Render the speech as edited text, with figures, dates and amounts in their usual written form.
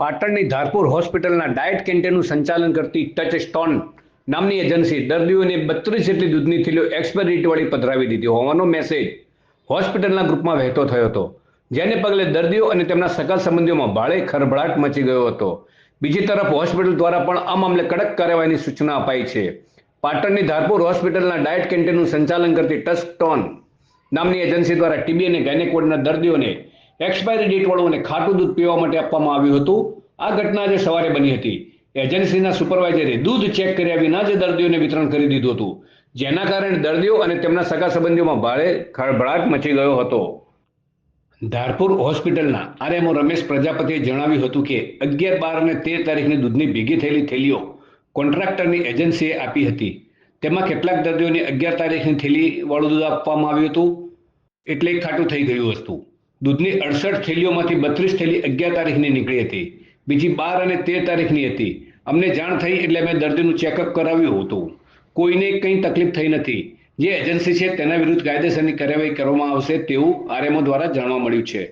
પાટણની ધારપુર હોસ્પિટલના ડાયટ કેન્ટીનનું સંચાલન કરતી ટચસ્ટોન નામની એજન્સી દર્દીઓને 32 જેટલી દૂધની થેલીઓ એક્સપાયરી ડેટવાળી પધરાવી દીધી હોવાનો મેસેજ હોસ્પિટલના ગ્રુપમાં વહેતો થયો હતો, જેને પગલે દર્દીઓ અને તેમના સગા સંબંધીઓમાં ભારે ખળભળાટ મચી ગયો હતો. બીજી તરફ હોસ્પિટલ દ્વારા પણ આ મામલે કડક કાર્યવાહીની સૂચના અપાઈ છે. પાટણની ધારપુર હોસ્પિટલના ડાયટ કેન્ટીનનું સંચાલન કરતી ટચસ્ટોન નામની એજન્સી દ્વારા ટીબી અને ગાયનેક દર્દીઓને એક્સપાયરી ડેટવાળું અને ખાટું દૂધ પીવા માટે આપવામાં આવ્યું હતું. આ ઘટના આજે સવારે બની હતી. એજન્સીના સુપરવાઇઝરે દૂધ ચેક કર્યા વિના જ દર્દીઓને વિતરણ કરી દીધું હતું, જેના કારણે દર્દીઓ અને તેમના સગા સંબંધીઓમાં ભારે ખળભળાટ મચી ગયો હતો. ધારપુર હોસ્પિટલના આરએમઓ રમેશ પ્રજાપતિએ જણાવ્યું હતું કે 11, 12 અને 13 તારીખની દૂધની ભેગી થયેલી થેલીઓ કોન્ટ્રાક્ટરની એજન્સીએ આપી હતી. તેમાં કેટલાક દર્દીઓને 11 તારીખની થેલીવાળું દૂધ આપવામાં આવ્યું હતું, એટલે ખાટું થઈ ગયું હતું. દૂધની 68 થેલીઓમાંથી 32 થેલી 11 તારીખની નીકળી હતી, બીજી 12 અને 13 તારીખની હતી. અમને જાણ થઈ એટલે અમે દર્દીનું ચેકઅપ કરાવ્યું હતું. કોઈને કંઈ તકલીફ થઈ નથી. જે એજન્સી છે તેના વિરુદ્ધ કાયદેસરની કાર્યવાહી કરવામાં આવશે તેવું આરએમઓ દ્વારા જાણવા મળ્યું છે.